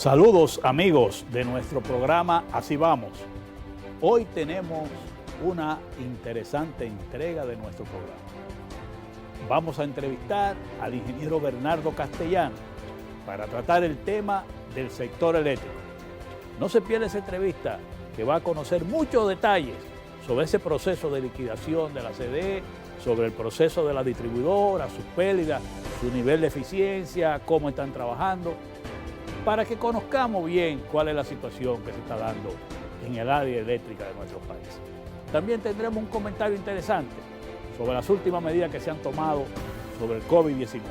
Saludos amigos de nuestro programa Así Vamos. Hoy tenemos una interesante entrega de nuestro programa. Vamos a entrevistar al ingeniero Bernardo Castellano para tratar el tema del sector eléctrico. No se pierda esa entrevista que va a conocer muchos detalles sobre ese proceso de liquidación de la CDE, sobre el proceso de la distribuidora, sus pérdidas, su nivel de eficiencia, cómo están trabajando, para que conozcamos bien cuál es la situación que se está dando en el área eléctrica de nuestro país. También tendremos un comentario interesante sobre las últimas medidas que se han tomado sobre el COVID-19.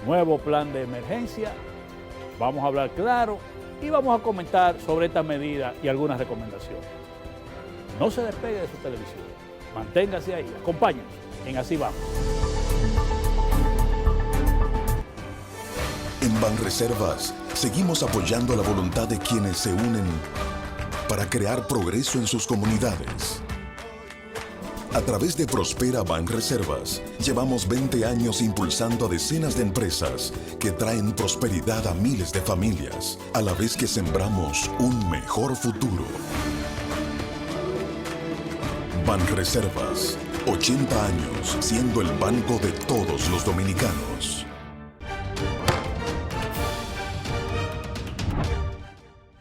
Nuevo plan de emergencia, vamos a hablar claro y vamos a comentar sobre estas medidas y algunas recomendaciones. No se despegue de su televisión, manténgase ahí, acompáñenos en Así Vamos. En Banreservas seguimos apoyando la voluntad de quienes se unen para crear progreso en sus comunidades. A través de Prospera Banreservas, llevamos 20 años impulsando a decenas de empresas que traen prosperidad a miles de familias, a la vez que sembramos un mejor futuro. Banreservas, 80 años siendo el banco de todos los dominicanos.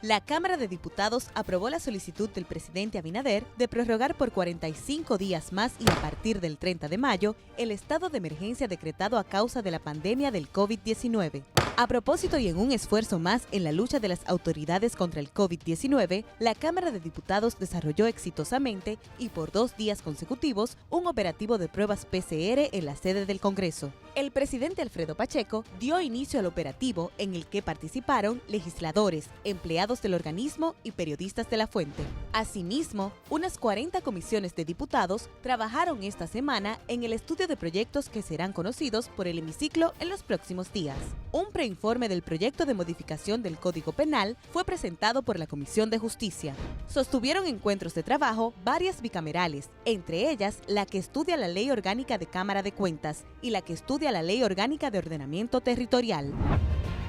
La Cámara de Diputados aprobó la solicitud del presidente Abinader de prorrogar por 45 días más y a partir del 30 de mayo el estado de emergencia decretado a causa de la pandemia del COVID-19. A propósito y en un esfuerzo más en la lucha de las autoridades contra el COVID-19, la Cámara de Diputados desarrolló exitosamente y por 2 días consecutivos un operativo de pruebas PCR en la sede del Congreso. El presidente Alfredo Pacheco dio inicio al operativo en el que participaron legisladores, empleados del organismo y periodistas de la fuente. Asimismo, unas 40 comisiones de diputados trabajaron esta semana en el estudio de proyectos que serán conocidos por el hemiciclo en los próximos días. Un preinforme del proyecto de modificación del Código Penal fue presentado por la Comisión de Justicia. Sostuvieron encuentros de trabajo varias bicamerales, entre ellas la que estudia la Ley Orgánica de Cámara de Cuentas y la que estudia la Ley Orgánica de Ordenamiento Territorial.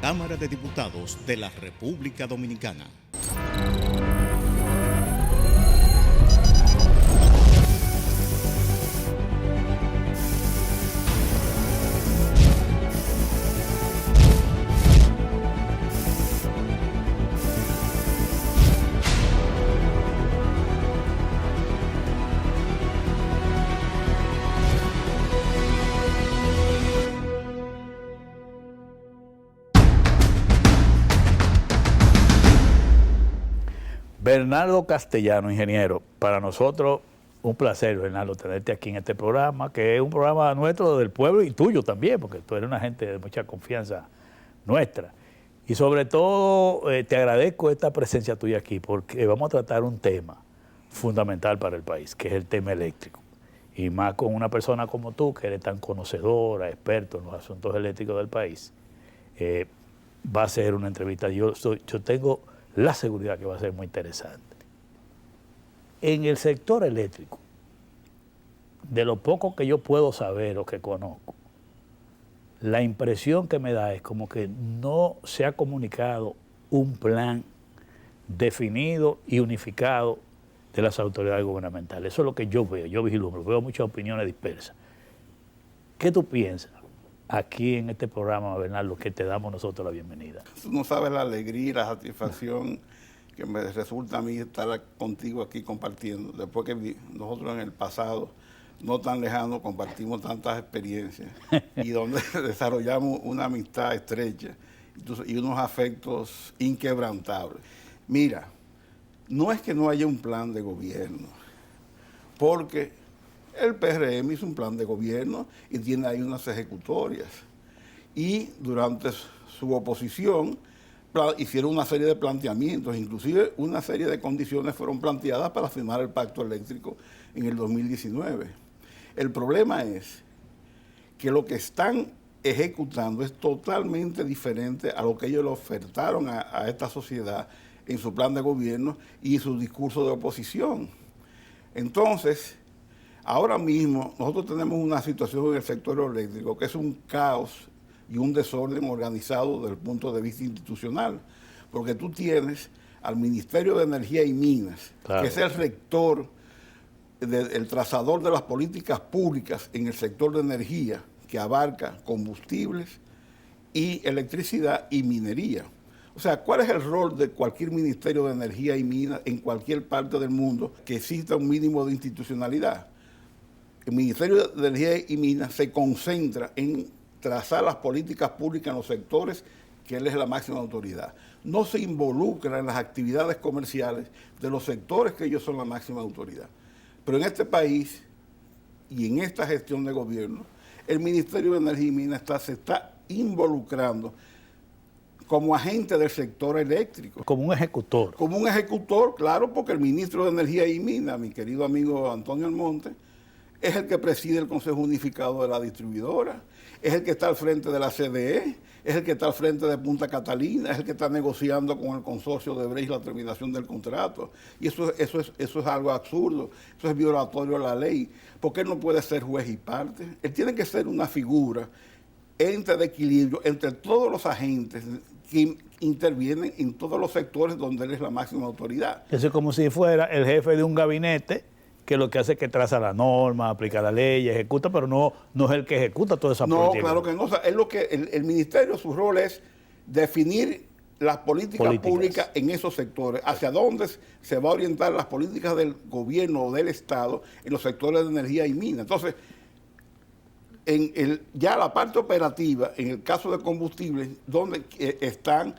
Cámara de Diputados de la República Dominicana. Bernardo Castellano, ingeniero, para nosotros un placer, Bernardo, tenerte aquí en este programa, que es un programa nuestro del pueblo y tuyo también, porque tú eres una gente de mucha confianza nuestra. Y sobre todo te agradezco esta presencia tuya aquí, porque vamos a tratar un tema fundamental para el país, que es el tema eléctrico. Y más con una persona como tú, que eres tan conocedora, experto en los asuntos eléctricos del país, va a ser una entrevista. Yo tengo la seguridad que va a ser muy interesante. En el sector eléctrico, de lo poco que yo puedo saber o que conozco, la impresión que me da es como que no se ha comunicado un plan definido y unificado de las autoridades gubernamentales. Eso es lo que yo veo, yo vislumbro, veo muchas opiniones dispersas. ¿Qué tú piensas aquí en este programa, Bernardo, que te damos nosotros la bienvenida? Tú no sabes la alegría y la satisfacción que me resulta a mí estar contigo aquí compartiendo. Después que nosotros en el pasado, no tan lejano, compartimos tantas experiencias y donde desarrollamos una amistad estrecha y unos afectos inquebrantables. Mira, no es que no haya un plan de gobierno, porque el PRM hizo un plan de gobierno y tiene ahí unas ejecutorias. Y durante su oposición hicieron una serie de planteamientos, inclusive una serie de condiciones fueron planteadas para firmar el pacto eléctrico en el 2019. El problema es que lo que están ejecutando es totalmente diferente a lo que ellos le ofertaron a esta sociedad en su plan de gobierno y su discurso de oposición. Entonces, ahora mismo nosotros tenemos una situación en el sector eléctrico que es un caos y un desorden organizado desde el punto de vista institucional, porque tú tienes al Ministerio de Energía y Minas, claro, que es el rector, el trazador de las políticas públicas en el sector de energía, que abarca combustibles y electricidad y minería. O sea, ¿cuál es el rol de cualquier Ministerio de Energía y Minas en cualquier parte del mundo que exista un mínimo de institucionalidad? El Ministerio de Energía y Minas se concentra en trazar las políticas públicas en los sectores que él es la máxima autoridad. No se involucra en las actividades comerciales de los sectores que ellos son la máxima autoridad. Pero en este país y en esta gestión de gobierno, el Ministerio de Energía y Minas se está involucrando como agente del sector eléctrico. como un ejecutor. Como un ejecutor, claro, porque el ministro de Energía y Minas, mi querido amigo Antonio Almonte, es el que preside el Consejo Unificado de la Distribuidora, es el que está al frente de la CDE, es el que está al frente de Punta Catalina, es el que está negociando con el consorcio de Brecht la terminación del contrato. Y eso es algo absurdo, eso es violatorio a la ley, porque él no puede ser juez y parte. Él tiene que ser una figura ente de equilibrio entre todos los agentes que intervienen en todos los sectores donde él es la máxima autoridad. Eso es como si fuera el jefe de un gabinete que lo que hace es que traza la norma, aplica la ley, ejecuta, pero no es el que ejecuta toda esa política. No, claro que no. O sea, es lo que el ministerio, su rol es definir las políticas públicas en esos sectores, hacia dónde se va a orientar las políticas del gobierno o del Estado en los sectores de energía y minas. Entonces, ya la parte operativa, en el caso de combustibles, donde están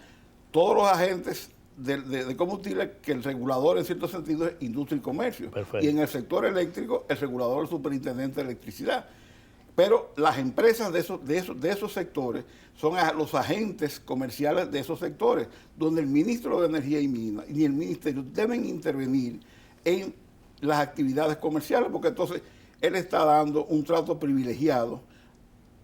todos los agentes de combustible, que el regulador en cierto sentido es industria y comercio. Perfecto. Y en el sector eléctrico, el regulador es el superintendente de electricidad. Pero las empresas de esos sectores son los agentes comerciales de esos sectores, donde el ministro de Energía y Minas y el ministerio deben intervenir en las actividades comerciales, porque entonces él está dando un trato privilegiado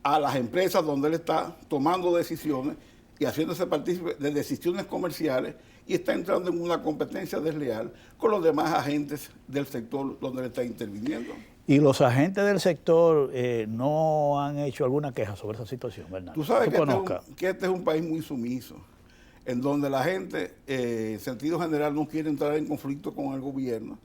a las empresas donde él está tomando decisiones y haciéndose partícipe de decisiones comerciales, y está entrando en una competencia desleal con los demás agentes del sector donde él está interviniendo. Y los agentes del sector no han hecho alguna queja sobre esa situación, ¿verdad? Tú sabes que este es un país muy sumiso, en donde la gente, en sentido general, no quiere entrar en conflicto con el gobierno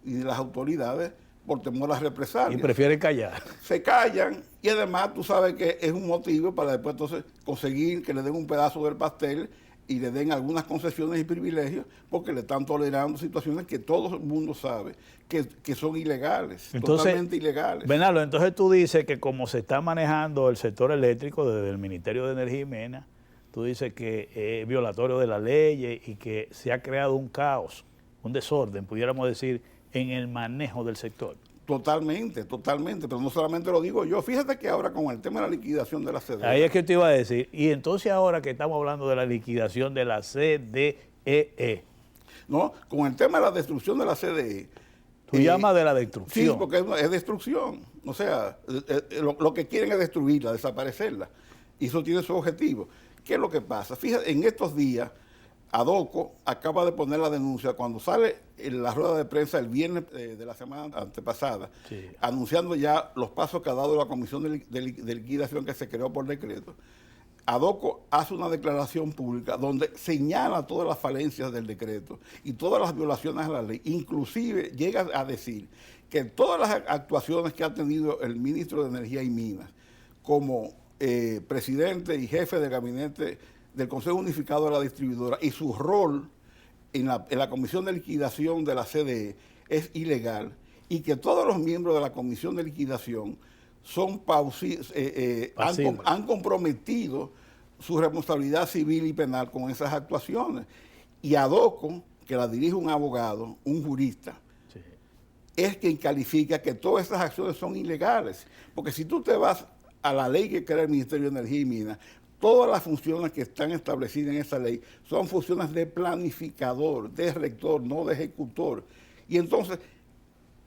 y las autoridades por temor a represalias. Y prefieren callar. Se callan, y además tú sabes que es un motivo para después entonces conseguir que le den un pedazo del pastel y le den algunas concesiones y privilegios, porque le están tolerando situaciones que todo el mundo sabe que son ilegales, entonces, totalmente ilegales. Bernardo, entonces tú dices que como se está manejando el sector eléctrico desde el Ministerio de Energía y Minas, tú dices que es violatorio de la ley y que se ha creado un caos, un desorden, pudiéramos decir, en el manejo del sector. Totalmente, pero no solamente lo digo yo. Fíjate que ahora con el tema de la liquidación de la CDE. Ahí es que te iba a decir. Y entonces ahora que estamos hablando de la liquidación de la CDE. No, con el tema de la destrucción de la CDE. Tú llamas de la destrucción. Sí, porque es destrucción. O sea, lo que quieren es destruirla, desaparecerla. Y eso tiene su objetivo. ¿Qué es lo que pasa? Fíjate, en estos días, Adoco acaba de poner la denuncia cuando sale en la rueda de prensa el viernes de la semana antepasada, sí, anunciando ya los pasos que ha dado la Comisión de Liquidación que se creó por decreto. Adoco hace una declaración pública donde señala todas las falencias del decreto y todas las violaciones a la ley. Inclusive llega a decir que todas las actuaciones que ha tenido el ministro de Energía y Minas como presidente y jefe del gabinete del Consejo Unificado de la Distribuidora y su rol en la Comisión de Liquidación de la CDE es ilegal, y que todos los miembros de la Comisión de Liquidación son han comprometido su responsabilidad civil y penal con esas actuaciones. Y Adoco, que la dirige un abogado, un jurista, sí, es quien califica que todas esas acciones son ilegales. Porque si tú te vas a la ley que crea el Ministerio de Energía y Minas, todas las funciones que están establecidas en esa ley son funciones de planificador, de rector, no de ejecutor. Y entonces,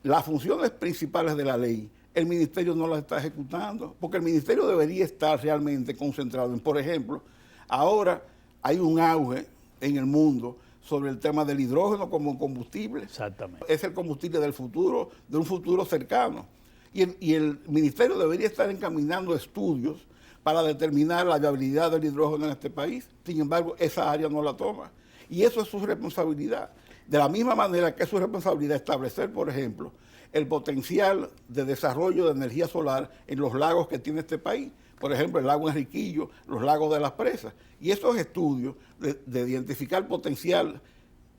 las funciones principales de la ley, el ministerio no las está ejecutando, porque el ministerio debería estar realmente concentrado en, por ejemplo, ahora hay un auge en el mundo sobre el tema del hidrógeno como combustible. Exactamente. Es el combustible del futuro, de un futuro cercano. Y el ministerio debería estar encaminando estudios para determinar la viabilidad del hidrógeno en este país. Sin embargo, esa área no la toma. Y eso es su responsabilidad. De la misma manera que es su responsabilidad establecer, por ejemplo, el potencial de desarrollo de energía solar en los lagos que tiene este país. Por ejemplo, el lago Enriquillo, los lagos de las presas. Y estos estudios de identificar potencial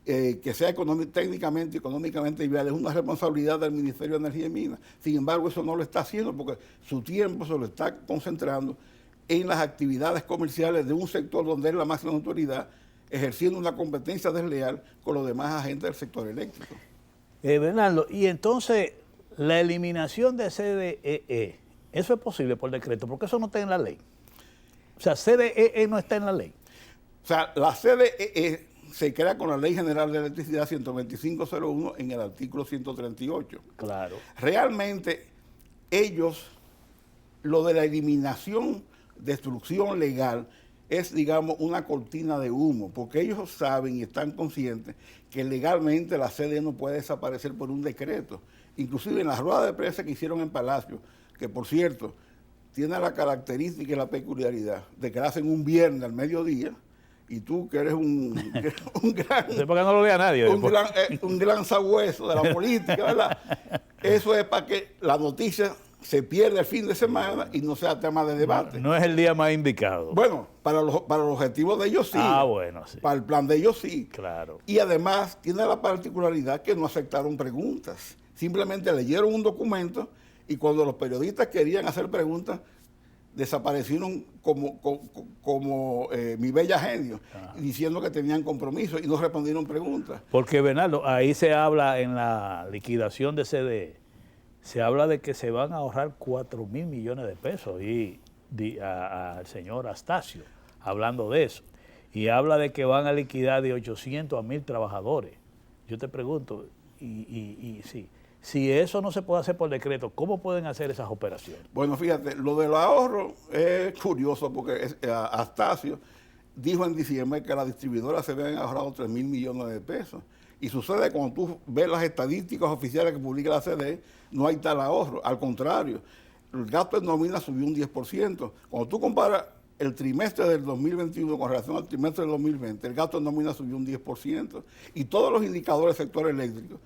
que sea técnicamente y económicamente viable es una responsabilidad del Ministerio de Energía y Minas. Sin embargo, eso no lo está haciendo porque su tiempo se lo está concentrando en las actividades comerciales de un sector donde es la máxima autoridad, ejerciendo una competencia desleal con los demás agentes del sector eléctrico. Bernardo, y entonces la eliminación de CDEE, ¿eso es posible por decreto? Porque eso no está en la ley. O sea, CDEE no está en la ley. O sea, la CDEE se crea con la Ley General de Electricidad 125.01 en el artículo 138. Claro. Realmente ellos, lo de la eliminación, destrucción legal, es, digamos, una cortina de humo, porque ellos saben y están conscientes que legalmente la CDE no puede desaparecer por un decreto. Inclusive en la rueda de prensa que hicieron en Palacio, que por cierto, tiene la característica y la peculiaridad de que la hacen un viernes al mediodía, y tú que eres un gran... No sé por qué no lo vea nadie. un gran sabueso de la política, ¿verdad? Eso es para que la noticia se pierda el fin de semana y no sea tema de debate. No es el día más indicado. Bueno, para los objetivos de ellos sí. Ah, bueno, sí. Para el plan de ellos sí. Claro. Y además tiene la particularidad que no aceptaron preguntas. Simplemente leyeron un documento y cuando los periodistas querían hacer preguntas, desaparecieron como mi bella genio, diciendo que tenían compromiso y no respondieron preguntas. Porque, Bernardo, ahí se habla en la liquidación de CDE, se habla de que se van a ahorrar 4.000 millones de pesos y al señor Astacio hablando de eso. Y habla de que van a liquidar de 800 a 1.000 trabajadores. Yo te pregunto, sí. Si eso no se puede hacer por decreto, ¿cómo pueden hacer esas operaciones? Bueno, fíjate, lo del ahorro es curioso porque Astacio dijo en diciembre que las distribuidoras se habían ahorrado 3.000 millones de pesos. Y sucede cuando tú ves las estadísticas oficiales que publica la CDE, no hay tal ahorro. Al contrario, el gasto en nómina subió un 10%. Cuando tú comparas el trimestre del 2021 con relación al trimestre del 2020, el gasto en nómina subió un 10%. Y todos los indicadores del sector eléctrico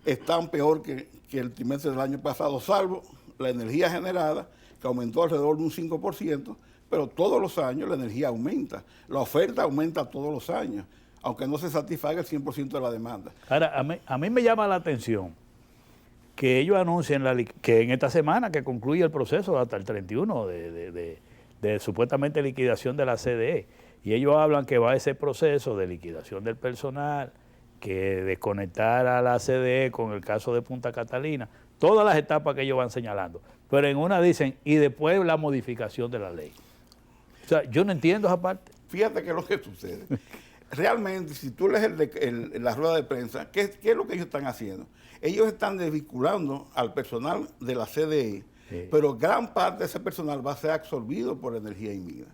están peor que el trimestre del año pasado, salvo la energía generada, que aumentó alrededor de un 5%, pero todos los años la energía aumenta. La oferta aumenta todos los años, aunque no se satisfaga el 100% de la demanda. Ahora, a mí me llama la atención que ellos anuncien que en esta semana que concluye el proceso hasta el 31 de supuestamente liquidación de la CDE, y ellos hablan que va ese proceso de liquidación del personal, que desconectar a la CDE con el caso de Punta Catalina, todas las etapas que ellos van señalando. Pero en una dicen, y después la modificación de la ley. O sea, yo no entiendo esa parte. Fíjate qué es lo que sucede. Realmente, si tú lees la rueda de prensa, ¿qué es lo que ellos están haciendo? Ellos están desvinculando al personal de la CDE, sí, pero gran parte de ese personal va a ser absorbido por Energía y Minas.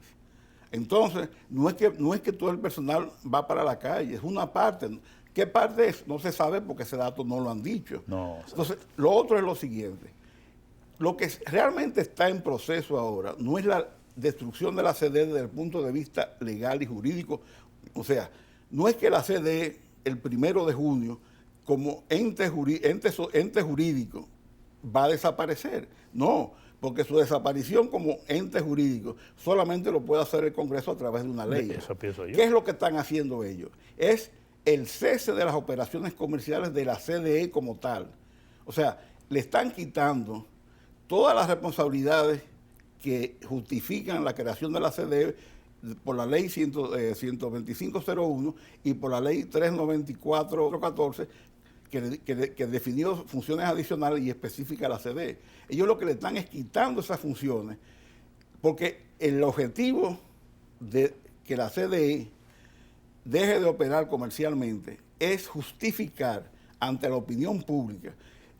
Entonces, no es que todo el personal va para la calle, es una parte. ¿Qué parte es? No se sabe porque ese dato no lo han dicho. No. Entonces, lo otro es lo siguiente. Lo que realmente está en proceso ahora no es la destrucción de la CDE desde el punto de vista legal y jurídico. O sea, no es que la CDE el 1 de junio como ente jurídico va a desaparecer. No, porque su desaparición como ente jurídico solamente lo puede hacer el Congreso a través de una ley. Eso pienso yo. ¿Qué es lo que están haciendo ellos? Es el cese de las operaciones comerciales de la CDE como tal. O sea, le están quitando todas las responsabilidades que justifican la creación de la CDE por la ley 125.01 y por la ley 394.14 que definió funciones adicionales y específicas a la CDE. Ellos lo que le están es quitando esas funciones porque el objetivo de que la CDE deje de operar comercialmente es justificar ante la opinión pública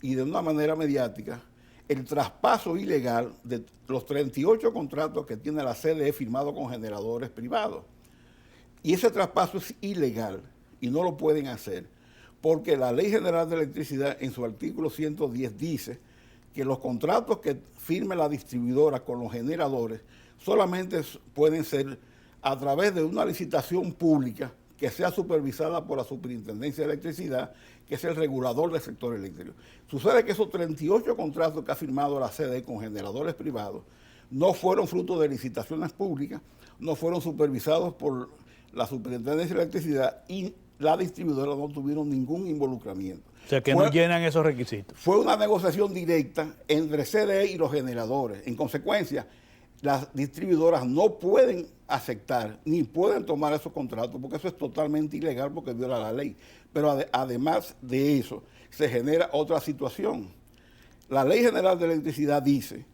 y de una manera mediática el traspaso ilegal de los 38 contratos que tiene la CDE firmados con generadores privados. Y ese traspaso es ilegal y no lo pueden hacer porque la Ley General de Electricidad en su artículo 110 dice que los contratos que firme la distribuidora con los generadores solamente pueden ser a través de una licitación pública que sea supervisada por la Superintendencia de Electricidad, que es el regulador del sector eléctrico. Sucede que esos 38 contratos que ha firmado la CDE con generadores privados no fueron fruto de licitaciones públicas, no fueron supervisados por la Superintendencia de Electricidad y la distribuidora no tuvieron ningún involucramiento. O sea, que no llenan esos requisitos. Fue una negociación directa entre CDE y los generadores. En consecuencia, las distribuidoras no pueden aceptar ni pueden tomar esos contratos porque eso es totalmente ilegal porque viola la ley. Pero además de eso, se genera otra situación. La Ley General de Electricidad dice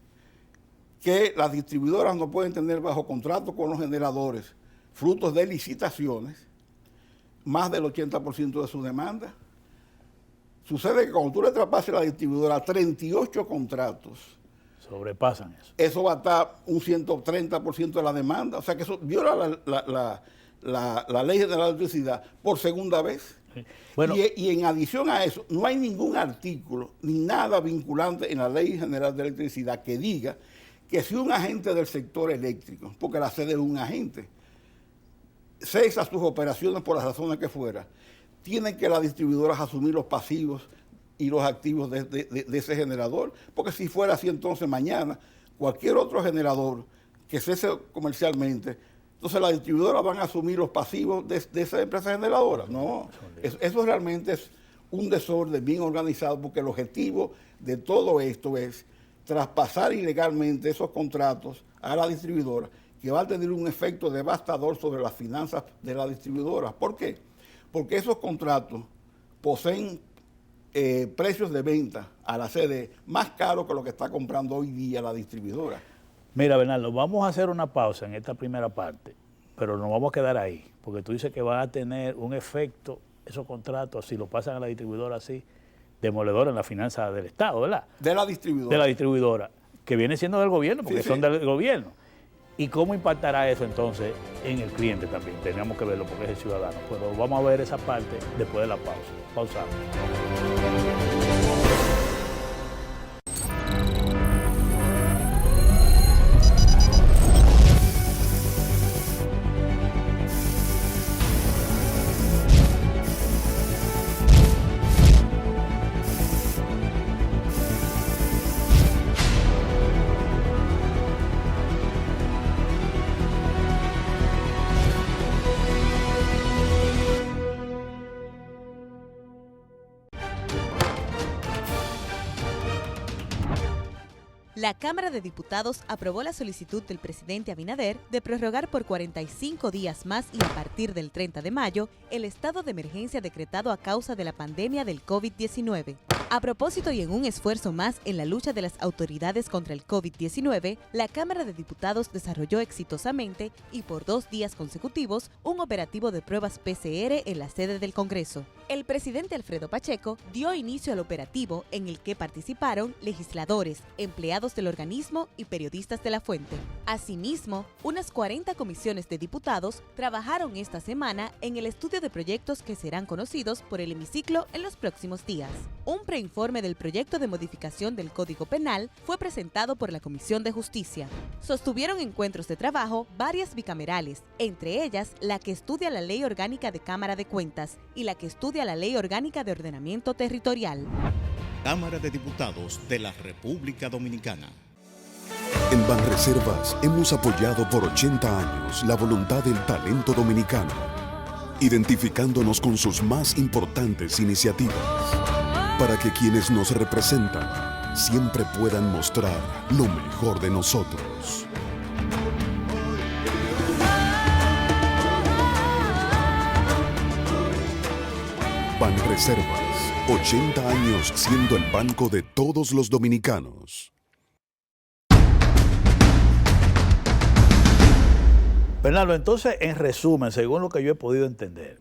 que las distribuidoras no pueden tener bajo contrato con los generadores frutos de licitaciones más del 80% de su demanda. Sucede que cuando tú le traspases a la distribuidora 38 contratos, sobrepasan eso. Eso va a estar un 130% de la demanda. O sea que eso viola la Ley General de Electricidad por segunda vez. Sí. Bueno, y en adición a eso, no hay ningún artículo ni nada vinculante en la Ley General de Electricidad que diga que si un agente del sector eléctrico, porque la sede es un agente, cesa sus operaciones por las razones que fuera, tienen que las distribuidoras asumir los pasivos y los activos de ese generador, porque si fuera así entonces mañana cualquier otro generador que cese comercialmente, entonces las distribuidoras van a asumir los pasivos de esa empresa generadora. No, eso realmente es un desorden bien organizado, porque el objetivo de todo esto es traspasar ilegalmente esos contratos a la distribuidora, que va a tener un efecto devastador sobre las finanzas de la distribuidora. ¿Por qué? Porque esos contratos poseen precios de venta a la sede más caros que lo que está comprando hoy día la distribuidora. Mira, Bernardo, vamos a hacer una pausa en esta primera parte, pero nos vamos a quedar ahí, porque tú dices que van a tener un efecto, esos contratos, si lo pasan a la distribuidora así, demoledor en la finanza del Estado, ¿verdad? De la distribuidora. De la distribuidora, que viene siendo del gobierno, porque son del gobierno. ¿Y cómo impactará eso entonces en el cliente también? Teníamos que verlo porque es el ciudadano. Pero vamos a ver esa parte después de la pausa. Pausamos. La Cámara de Diputados aprobó la solicitud del presidente Abinader de prorrogar por 45 días más y a partir del 30 de mayo el estado de emergencia decretado a causa de la pandemia del COVID-19. A propósito y en un esfuerzo más en la lucha de las autoridades contra el COVID-19, la Cámara de Diputados desarrolló exitosamente y por 2 días consecutivos un operativo de pruebas PCR en la sede del Congreso. El presidente Alfredo Pacheco dio inicio al operativo en el que participaron legisladores, empleados del organismo y periodistas de la fuente. Asimismo, unas 40 comisiones de diputados trabajaron esta semana en el estudio de proyectos que serán conocidos por el hemiciclo en los próximos días. Un preinforme del proyecto de modificación del Código Penal fue presentado por la Comisión de Justicia. Sostuvieron encuentros de trabajo varias bicamerales, entre ellas la que estudia la Ley Orgánica de Cámara de Cuentas y la que estudia la Ley Orgánica de Ordenamiento Territorial. Cámara de Diputados de la República Dominicana. En Banreservas hemos apoyado por 80 años la voluntad del talento dominicano, identificándonos con sus más importantes iniciativas, para que quienes nos representan siempre puedan mostrar lo mejor de nosotros. Banreservas, 80 años siendo el banco de todos los dominicanos. Bernardo, entonces, en resumen, según lo que yo he podido entender,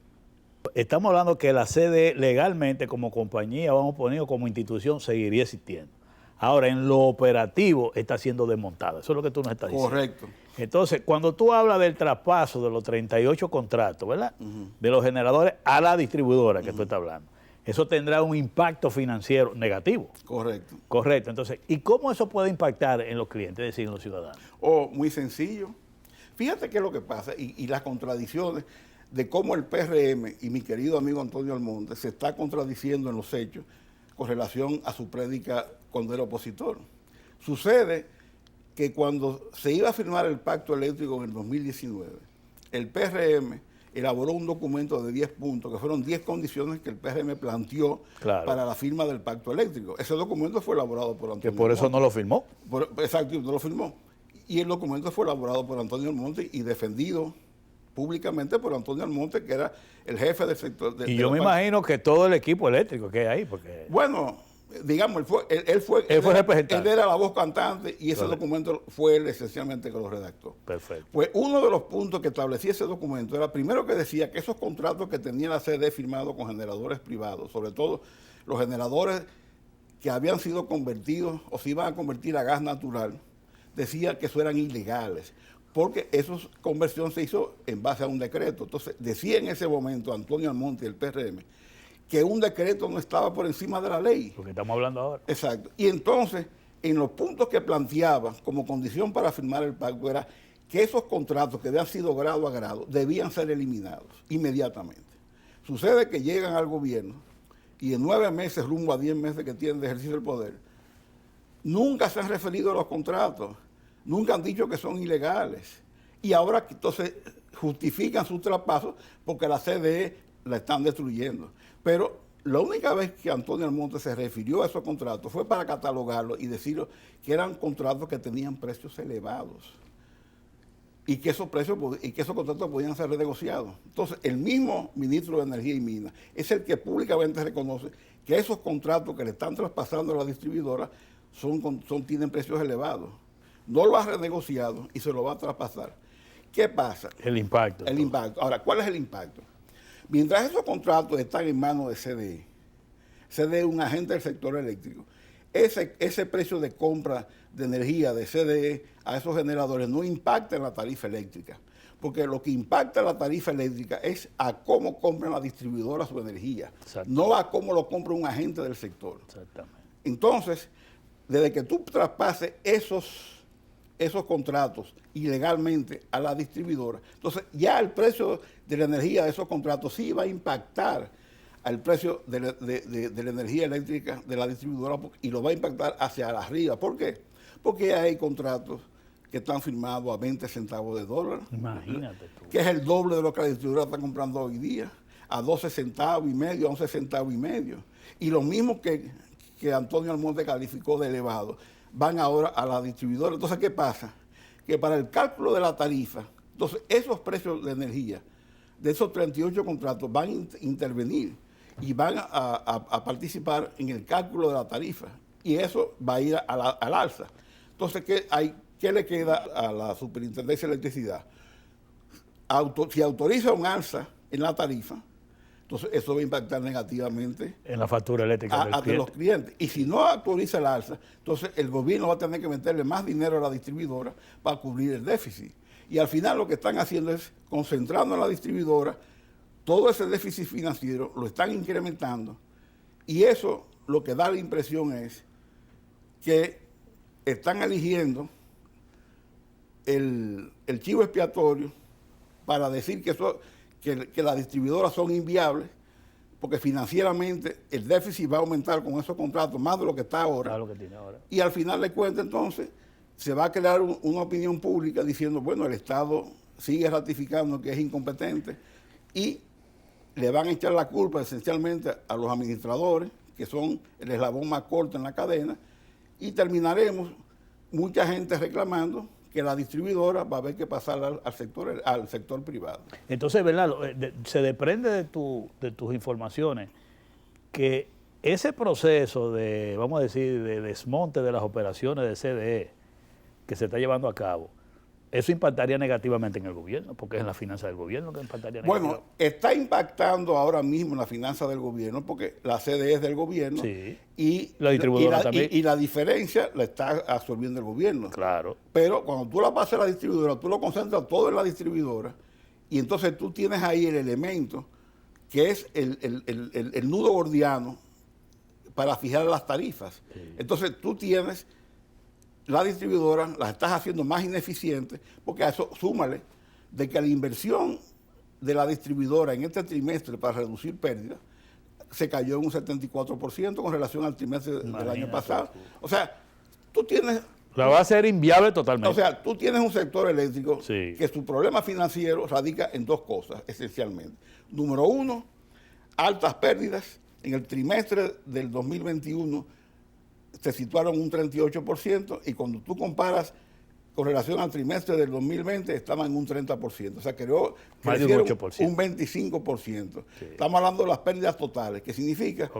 estamos hablando que la sede legalmente como compañía, vamos a poner como institución, seguiría existiendo. Ahora, en lo operativo está siendo desmontada. Eso es lo que tú nos estás diciendo. Correcto. Entonces, cuando tú hablas del traspaso de los 38 contratos, ¿verdad? De los generadores a la distribuidora que tú estás hablando. eso tendrá un impacto financiero negativo. Correcto. Correcto. Entonces, ¿y cómo eso puede impactar en los clientes, es decir, en los ciudadanos? Muy sencillo. Fíjate qué es lo que pasa y las contradicciones de cómo el PRM y mi querido amigo Antonio Almonte se está contradiciendo en los hechos con relación a su prédica cuando era opositor. Sucede que cuando se iba a firmar el pacto eléctrico en el 2019, el PRM elaboró un documento de 10 puntos, que fueron 10 condiciones que el PRM planteó para la firma del pacto eléctrico. Ese documento fue elaborado por Antonio Que por eso Almonte. no lo firmó. Exacto, no lo firmó. Y el documento fue elaborado por Antonio Almonte y defendido públicamente por Antonio Almonte, que era el jefe del sector. Y yo me imagino que todo el equipo eléctrico que hay ahí, porque... Bueno, digamos, él fue representante. Él era la voz cantante y ese documento fue él esencialmente que lo redactó. Perfecto. Pues uno de los puntos que establecía ese documento era primero que decía que esos contratos que tenía la CDE firmados con generadores privados, sobre todo los generadores que habían sido convertidos o se iban a convertir a gas natural, decía que eso eran ilegales, porque esa conversión se hizo en base a un decreto. Entonces, decía en ese momento Antonio Almonte y el PRM que un decreto no estaba por encima de la ley. Porque estamos hablando ahora. Exacto. Y entonces, en los puntos que planteaba como condición para firmar el pacto era que esos contratos que habían sido grado a grado debían ser eliminados inmediatamente. Sucede que llegan al gobierno y en 9 meses, rumbo a 10 meses que tienen de ejercicio del poder, nunca se han referido a los contratos, nunca han dicho que son ilegales. Y ahora entonces justifican su traspaso porque la CDE la están destruyendo. Pero la única vez que Antonio Almonte se refirió a esos contratos fue para catalogarlos y decir que eran contratos que tenían precios elevados y que esos contratos podían ser renegociados. Entonces, el mismo ministro de Energía y Minas es el que públicamente reconoce que esos contratos que le están traspasando a la distribuidora tienen precios elevados. No lo ha renegociado y se lo va a traspasar. ¿Qué pasa? El impacto. El impacto. Ahora, ¿cuál es el impacto? Mientras esos contratos están en manos de CDE, CDE es un agente del sector eléctrico, ese precio de compra de energía de CDE a esos generadores no impacta en la tarifa eléctrica, porque lo que impacta en la tarifa eléctrica es a cómo compran la distribuidora su energía, no a cómo lo compra un agente del sector. Exactamente. Entonces, desde que tú traspases esos contratos ilegalmente a la distribuidora, entonces ya el precio de la energía de esos contratos sí va a impactar al precio de la energía eléctrica de la distribuidora y lo va a impactar hacia arriba. ¿Por qué? Porque hay contratos que están firmados a 20 centavos de dólar. Imagínate tú. Que es el doble de lo que la distribuidora está comprando hoy día, a 12 centavos y medio, a 11 centavos y medio. Y lo mismo que Antonio Almonte calificó de elevado, van ahora a la distribuidora. Entonces, ¿qué pasa? Que para el cálculo de la tarifa, entonces esos precios de energía, de esos 38 contratos, van a intervenir y van a participar en el cálculo de la tarifa. Y eso va a ir al alza. Entonces, ¿qué le queda a la Superintendencia de Electricidad? Si autoriza un alza en la tarifa, entonces eso va a impactar negativamente en la factura eléctrica de los clientes. Y si no autoriza el alza, entonces el gobierno va a tener que meterle más dinero a la distribuidora para cubrir el déficit. Y al final lo que están haciendo es concentrando en la distribuidora todo ese déficit financiero, lo están incrementando. Y eso lo que da la impresión es que están eligiendo el chivo expiatorio para decir que las distribuidoras son inviables, porque financieramente el déficit va a aumentar con esos contratos más de lo que está ahora. Claro, lo que tiene ahora. Y al final de cuentas, entonces, se va a crear una opinión pública diciendo, bueno, el Estado sigue ratificando que es incompetente y le van a echar la culpa esencialmente a los administradores, que son el eslabón más corto en la cadena, y terminaremos mucha gente reclamando que la distribuidora va a haber que pasar al sector privado. Entonces, Bernardo, se desprende de tus informaciones que ese proceso de, vamos a decir, de desmonte de las operaciones de CDE que se está llevando a cabo, eso impactaría negativamente en el gobierno, porque es en la finanza del gobierno que impactaría negativamente. Bueno, está impactando ahora mismo en la finanza del gobierno, porque la CDE es del gobierno, sí, y la distribuidora también. Y la diferencia la está absorbiendo el gobierno. Claro. Pero cuando tú la pasas a la distribuidora, tú lo concentras todo en la distribuidora, y entonces tú tienes ahí el elemento que es el nudo gordiano para fijar las tarifas. Sí. Entonces tú tienes la distribuidora, las estás haciendo más ineficientes, porque a eso súmale de que la inversión de la distribuidora en este trimestre para reducir pérdidas se cayó en un 74% con relación al trimestre del año pasado. O sea, tú tienes... La va a ser inviable totalmente. O sea, tú tienes un sector eléctrico sí. que su problema financiero radica en dos cosas, esencialmente. Número uno, altas pérdidas. En el trimestre del 2021 se situaron un 38% y cuando tú comparas con relación al trimestre del 2020 estaban en un 30%. O sea, crecieron un 25%. Sí. Estamos hablando de las pérdidas totales, que significa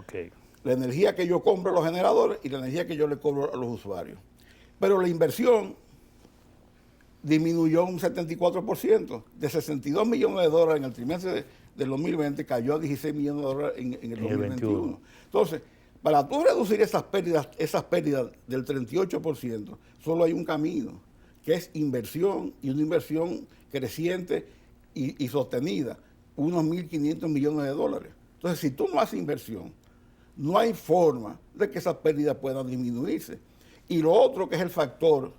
la energía que yo compro a los generadores y la energía que yo le cobro a los usuarios. Pero la inversión disminuyó un 74%, de 62 millones de dólares en el trimestre del 2020 cayó a 16 millones de dólares en el 2021. Entonces, para tú reducir esas pérdidas del 38%, solo hay un camino, que es inversión, y una inversión creciente y sostenida, unos 1.500 millones de dólares. Entonces, si tú no haces inversión, no hay forma de que esas pérdidas puedan disminuirse. Y lo otro, que es el factor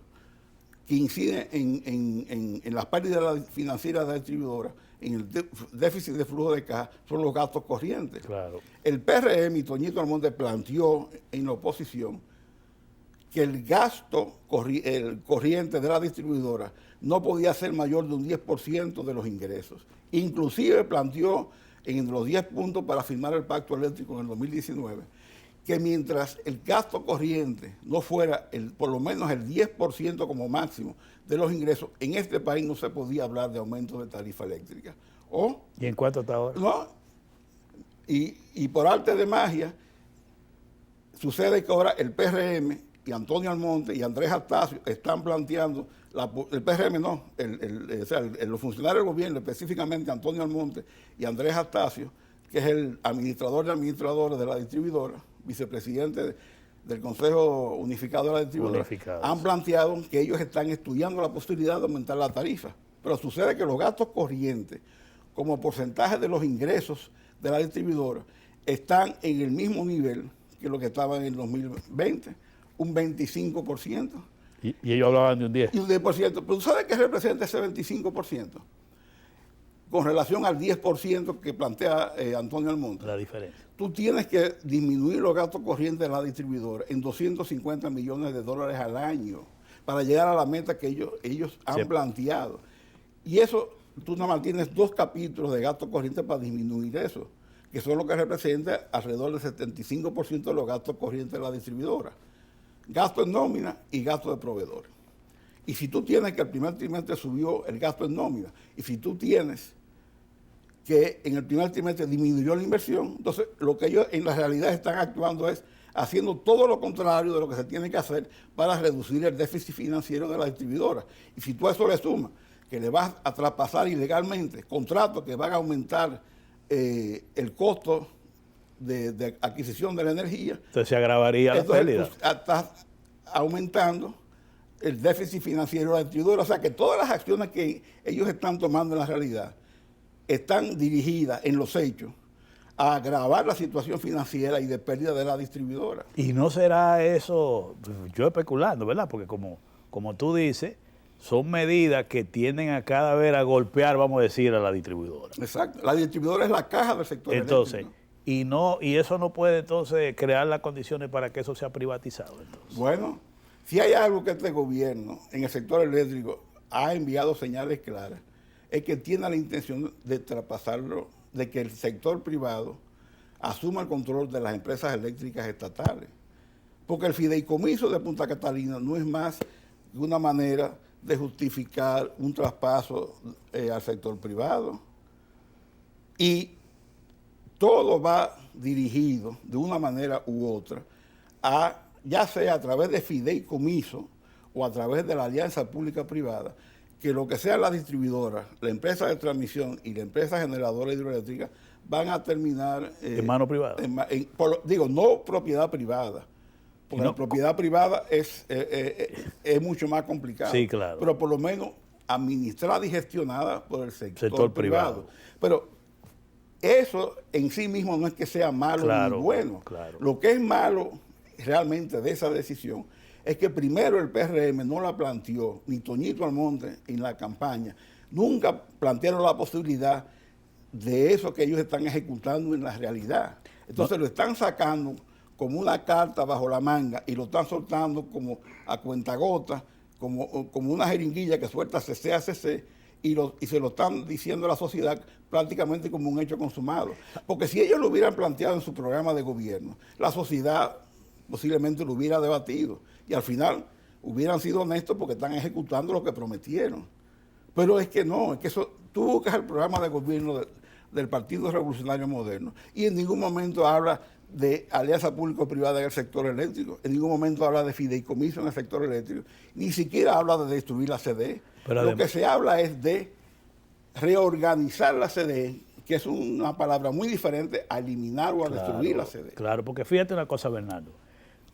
que incide en las pérdidas financieras de la distribuidora, en el déficit de flujo de caja, son los gastos corrientes. Claro. El PRM y Toñito Almonte planteó en la oposición que el gasto corriente de la distribuidora no podía ser mayor de un 10% de los ingresos. Inclusive planteó en los 10 puntos para firmar el pacto eléctrico en el 2019 que mientras el gasto corriente no fuera por lo menos el 10% como máximo de los ingresos, en este país no se podía hablar de aumento de tarifa eléctrica. ¿Y en cuánto está ahora? No, y por arte de magia, sucede que ahora el PRM y Antonio Almonte y Andrés Astacio están planteando, el PRM no, los funcionarios del gobierno, específicamente Antonio Almonte y Andrés Astacio, que es el administrador de administradores de la distribuidora, vicepresidente del Consejo Unificado de la Distribuidora, han planteado que ellos están estudiando la posibilidad de aumentar la tarifa. Pero sucede que los gastos corrientes, como porcentaje de los ingresos de la distribuidora, están en el mismo nivel que lo que estaban en el 2020, un 25%. Y ellos hablaban de un 10%. Y un 10%. Pero ¿tú sabes qué representa ese 25%? Con relación al 10% que plantea Antonio Almonte. La diferencia. Tú tienes que disminuir los gastos corrientes de la distribuidora en 250 millones de dólares al año para llegar a la meta que ellos han planteado. Y eso, tú nada más tienes 2 capítulos de gastos corrientes para disminuir eso, que son lo que representa alrededor del 75% de los gastos corrientes de la distribuidora. Gasto en nómina y gasto de proveedores. Y si tú tienes que el primer trimestre subió el gasto en nómina, y si tú tienes que en el primer trimestre disminuyó la inversión, entonces lo que ellos en la realidad están actuando es haciendo todo lo contrario de lo que se tiene que hacer para reducir el déficit financiero de la distribuidora. Y si tú a eso le sumas que le vas a traspasar ilegalmente contratos que van a aumentar el costo de adquisición de la energía, entonces se agravaría la pérdida. Estás aumentando el déficit financiero de la distribuidora. O sea que todas las acciones que ellos están tomando en la realidad están dirigidas en los hechos a agravar la situación financiera y de pérdida de la distribuidora. Y no será eso, yo especulando, ¿verdad? Porque como tú dices, son medidas que tienden a cada vez a golpear, vamos a decir, a la distribuidora. Exacto. La distribuidora es la caja del sector entonces, eléctrico. Y eso no puede entonces crear las condiciones para que eso sea privatizado. Entonces. Bueno, si hay algo que este gobierno en el sector eléctrico ha enviado señales claras, es que tiene la intención de traspasarlo, de que el sector privado asuma el control de las empresas eléctricas estatales. Porque el fideicomiso de Punta Catalina no es más que una manera de justificar un traspaso al sector privado. Y todo va dirigido de una manera u otra a, ya sea a través de fideicomiso o a través de la alianza pública-privada, que lo que sea la distribuidora, la empresa de transmisión y la empresa generadora hidroeléctrica van a terminar... en mano privada. No propiedad privada, porque la propiedad privada es mucho más complicada. Sí, claro. Pero por lo menos administrada y gestionada por el sector privado. Pero eso en sí mismo no es que sea malo ni bueno. Claro. Lo que es malo realmente de esa decisión es que primero el PRM no la planteó, ni Toñito Almonte en la campaña, nunca plantearon la posibilidad de eso que ellos están ejecutando en la realidad. Entonces lo están sacando como una carta bajo la manga y lo están soltando como a cuentagotas, como una jeringuilla que suelta CC y se lo están diciendo a la sociedad prácticamente como un hecho consumado. Porque si ellos lo hubieran planteado en su programa de gobierno, la sociedad posiblemente lo hubiera debatido y al final hubieran sido honestos porque están ejecutando lo que prometieron. Pero es que no, es que eso, tú buscas el programa de gobierno del Partido Revolucionario Moderno y en ningún momento habla de alianza público-privada en el sector eléctrico, en ningún momento habla de fideicomiso en el sector eléctrico, ni siquiera habla de destruir la CDE. Lo que se habla es de reorganizar la CDE, que es una palabra muy diferente a eliminar o a destruir la CDE. Claro, porque fíjate una cosa, Bernardo.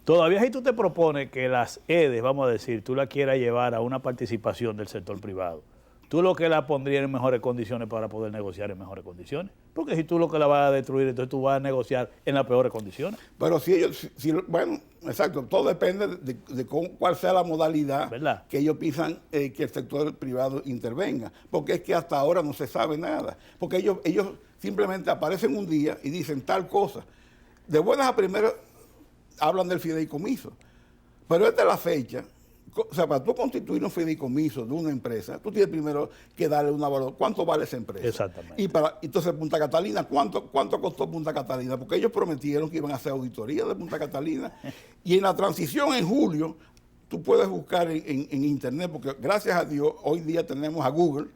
Todavía si tú te propones que las EDES, vamos a decir, tú la quieras llevar a una participación del sector privado, tú lo que la pondrías en mejores condiciones para poder negociar en mejores condiciones. Porque si tú lo que la vas a destruir, entonces tú vas a negociar en las peores condiciones. Pero si ellos, bueno, exacto, todo depende de cuál sea la modalidad, ¿verdad?, que ellos piensan que el sector privado intervenga. Porque es que hasta ahora no se sabe nada. Porque ellos simplemente aparecen un día y dicen tal cosa. De buenas a primeras hablan del fideicomiso. Pero esta es la fecha. O sea, para tú constituir un fideicomiso de una empresa, tú tienes primero que darle una valor. ¿Cuánto vale esa empresa? Exactamente. Y entonces Punta Catalina, ¿cuánto costó Punta Catalina? Porque ellos prometieron que iban a hacer auditoría de Punta Catalina. Y en la transición en julio, tú puedes buscar en internet, porque gracias a Dios, hoy día tenemos a Google,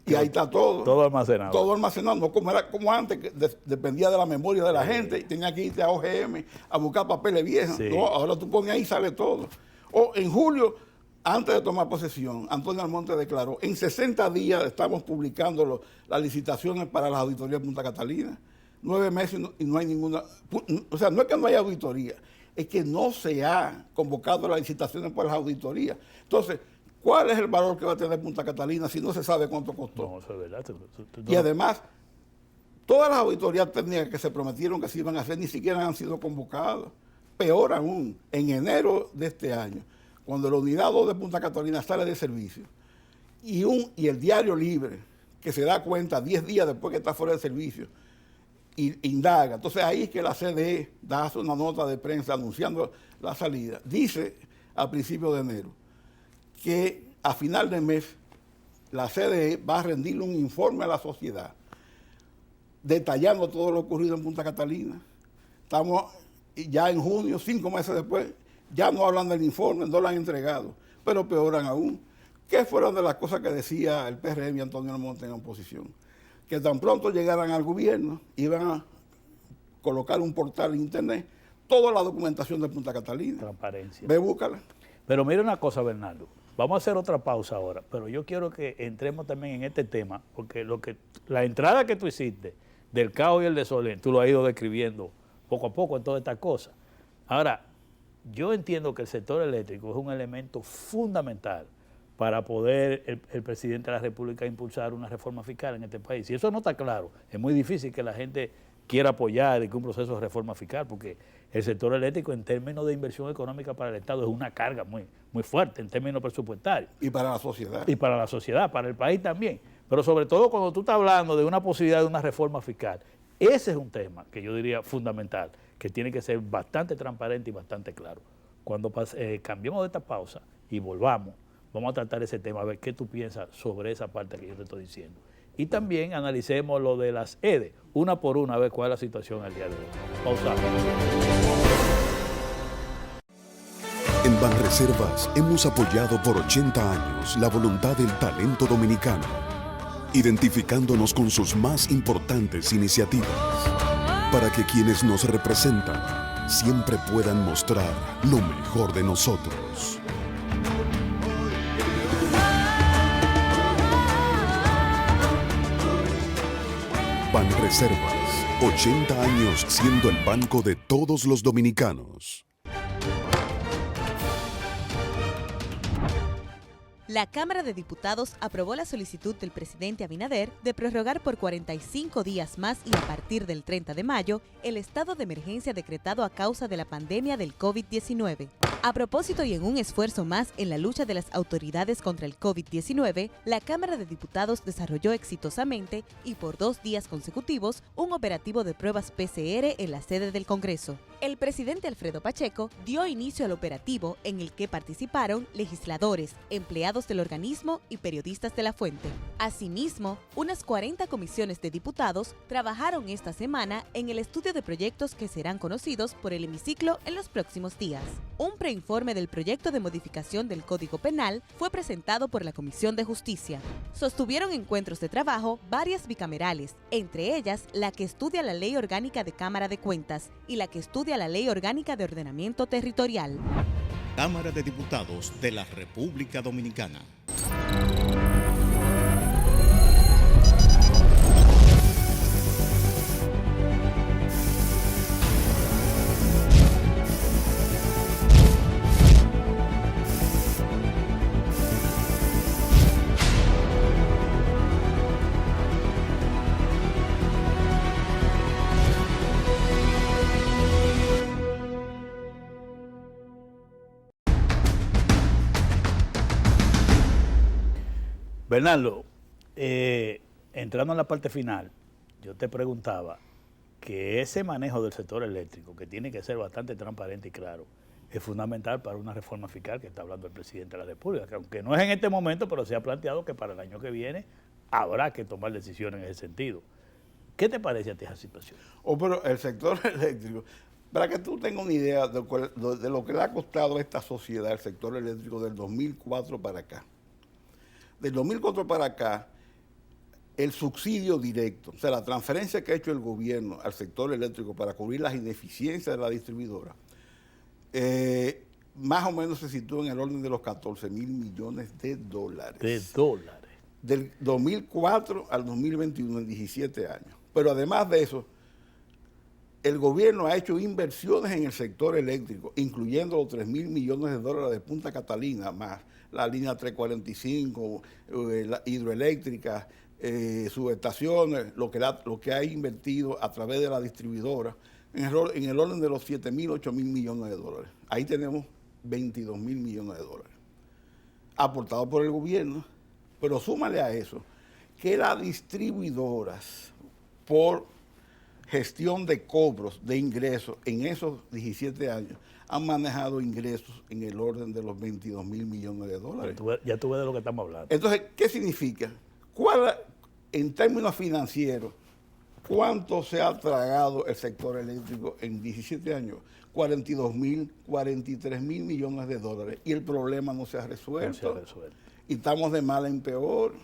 y ahí está todo. Todo almacenado. Todo almacenado, no como antes, que dependía de la memoria de la gente, y tenía que irte a OGM a buscar papeles viejos. Sí. No, ahora tú pones ahí y sale todo. O en julio, antes de tomar posesión, Antonio Almonte declaró, en 60 días estamos publicando las licitaciones para las auditorías de Punta Catalina. 9 meses y no hay ninguna. O sea, no es que no haya auditoría, es que no se ha convocado las licitaciones para las auditorías. Entonces, ¿cuál es el valor que va a tener Punta Catalina si no se sabe cuánto costó? No, eso es verdad. Y además, todas las auditorías técnicas que se prometieron que se iban a hacer ni siquiera han sido convocadas. Peor aún, en enero de este año, cuando la unidad 2 de Punta Catalina sale de servicio y el Diario Libre, que se da cuenta 10 días después que está fuera de servicio, y indaga. Entonces ahí es que la CDE hace una nota de prensa anunciando la salida. Dice a principios de enero que a final de mes la CDE va a rendirle un informe a la sociedad detallando todo lo ocurrido en Punta Catalina. Estamos ya en junio, 5 meses después, ya no hablan del informe, no lo han entregado, pero peoran aún. ¿Qué fueron de las cosas que decía el PRM y Antonio Almonte en oposición? Que tan pronto llegaran al gobierno, iban a colocar un portal en internet, toda la documentación de Punta Catalina. Transparencia. Ve, búscala. Pero mira una cosa, Bernardo, vamos a hacer otra pausa ahora, pero yo quiero que entremos también en este tema, porque la entrada que tú hiciste del caos y el desorden, tú lo has ido describiendo poco a poco en todas estas cosas. Ahora, yo entiendo que el sector eléctrico es un elemento fundamental para poder el presidente de la República impulsar una reforma fiscal en este país. Si eso no está claro, es muy difícil que la gente quiera apoyar un proceso de reforma fiscal, porque el sector eléctrico en términos de inversión económica para el Estado es una carga muy, muy fuerte en términos presupuestarios. Y para la sociedad. Y para la sociedad, para el país también. Pero sobre todo cuando tú estás hablando de una posibilidad de una reforma fiscal, ese es un tema que yo diría fundamental, que tiene que ser bastante transparente y bastante claro. Cuando cambiemos de esta pausa y volvamos, vamos a tratar ese tema, a ver qué tú piensas sobre esa parte que yo te estoy diciendo. Y también analicemos lo de las EDE, una por una, a ver cuál es la situación al día de hoy. Pausamos. En Banreservas hemos apoyado por 80 años la voluntad del talento dominicano, identificándonos con sus más importantes iniciativas, para que quienes nos representan siempre puedan mostrar lo mejor de nosotros. Banreservas, 80 años siendo el banco de todos los dominicanos. La Cámara de Diputados aprobó la solicitud del presidente Abinader de prorrogar por 45 días más y a partir del 30 de mayo el estado de emergencia decretado a causa de la pandemia del COVID-19. A propósito y en un esfuerzo más en la lucha de las autoridades contra el COVID-19, la Cámara de Diputados desarrolló exitosamente y por 2 días consecutivos un operativo de pruebas PCR en la sede del Congreso. El presidente Alfredo Pacheco dio inicio al operativo en el que participaron legisladores, empleados del organismo y periodistas de la fuente. Asimismo, unas 40 comisiones de diputados trabajaron esta semana en el estudio de proyectos que serán conocidos por el hemiciclo en los próximos días. Un preinforme del proyecto de modificación del Código Penal fue presentado por la Comisión de Justicia. Sostuvieron encuentros de trabajo varias bicamerales, entre ellas la que estudia la Ley Orgánica de Cámara de Cuentas y la que estudia la Ley Orgánica de Ordenamiento Territorial. Cámara de Diputados de la República Dominicana. Bernardo, entrando en la parte final, yo te preguntaba que ese manejo del sector eléctrico, que tiene que ser bastante transparente y claro, es fundamental para una reforma fiscal que está hablando el presidente de la República, que aunque no es en este momento, pero se ha planteado que para el año que viene habrá que tomar decisiones en ese sentido. ¿Qué te parece a ti esa situación? Pero el sector eléctrico, para que tú tengas una idea de lo que le ha costado a esta sociedad el sector eléctrico del 2004 para acá. Del 2004 para acá, el subsidio directo, o sea, la transferencia que ha hecho el gobierno al sector eléctrico para cubrir las ineficiencias de la distribuidora, más o menos se sitúa en el orden de los 14,000 millones de dólares. De dólares. Del 2004 al 2021, en 17 años. Pero además de eso, el gobierno ha hecho inversiones en el sector eléctrico, incluyendo los 3,000 millones de dólares de Punta Catalina, más la línea 345, la hidroeléctrica, subestaciones, lo que ha invertido a través de la distribuidora, en el orden de los 7,000, 8,000 millones de dólares. Ahí tenemos 22,000 millones de dólares, aportados por el gobierno, pero súmale a eso que las distribuidoras, por gestión de cobros, de ingresos, en esos 17 años, han manejado ingresos en el orden de los 22,000 millones de dólares. Ya tú ves de lo que estamos hablando. Entonces, ¿qué significa? En términos financieros, ¿cuánto se ha tragado el sector eléctrico en 17 años? 42,000, 43,000 millones de dólares. Y el problema no se ha resuelto. No se ha resuelto. Y estamos de mal en peor.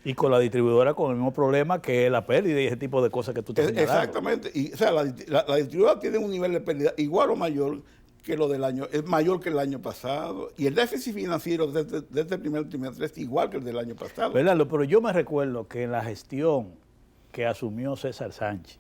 Y con la distribuidora con el mismo problema que es la pérdida y ese tipo de cosas que tú estás señalando. Exactamente. Y, o sea, la distribuidora tiene un nivel de pérdida igual o mayor que lo del año, es mayor que el año pasado. Y el déficit financiero desde el primer trimestre es igual que el del año pasado. Bernardo, pero yo me recuerdo que en la gestión que asumió César Sánchez,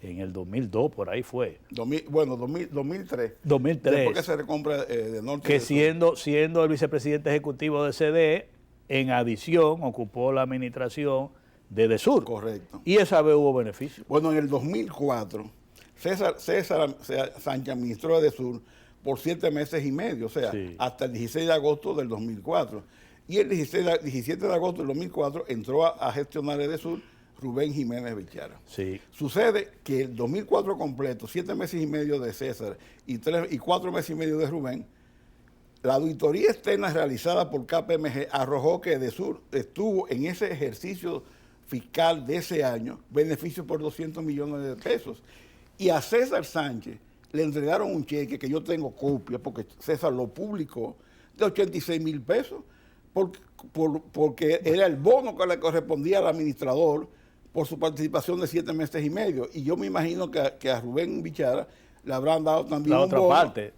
en el 2002, por ahí fue. 2003. 2003. Después que se recompra de Norte. Que siendo el vicepresidente ejecutivo de CDE, en adición ocupó la administración de DESUR. Correcto. Y esa vez hubo beneficio. Bueno, en el 2004, César Sánchez administró de DESUR por 7 meses y medio, o sea, Sí. hasta el 16 de agosto del 2004. Y el 17 de agosto del 2004 entró a gestionar el DESUR Rubén Jiménez Bichara. Sí. Sucede que el 2004 completo, 7 meses y medio de César y 4 meses y medio de Rubén, la auditoría externa realizada por KPMG arrojó que DESUR estuvo en ese ejercicio fiscal de ese año beneficios por 200 millones de pesos. Y a César Sánchez le entregaron un cheque que yo tengo copia, porque César lo publicó, de 86,000 pesos, porque era el bono que le correspondía al administrador por su participación de 7 meses y medio. Y yo me imagino que a Rubén Bichara le habrán dado también La un otra bono parte.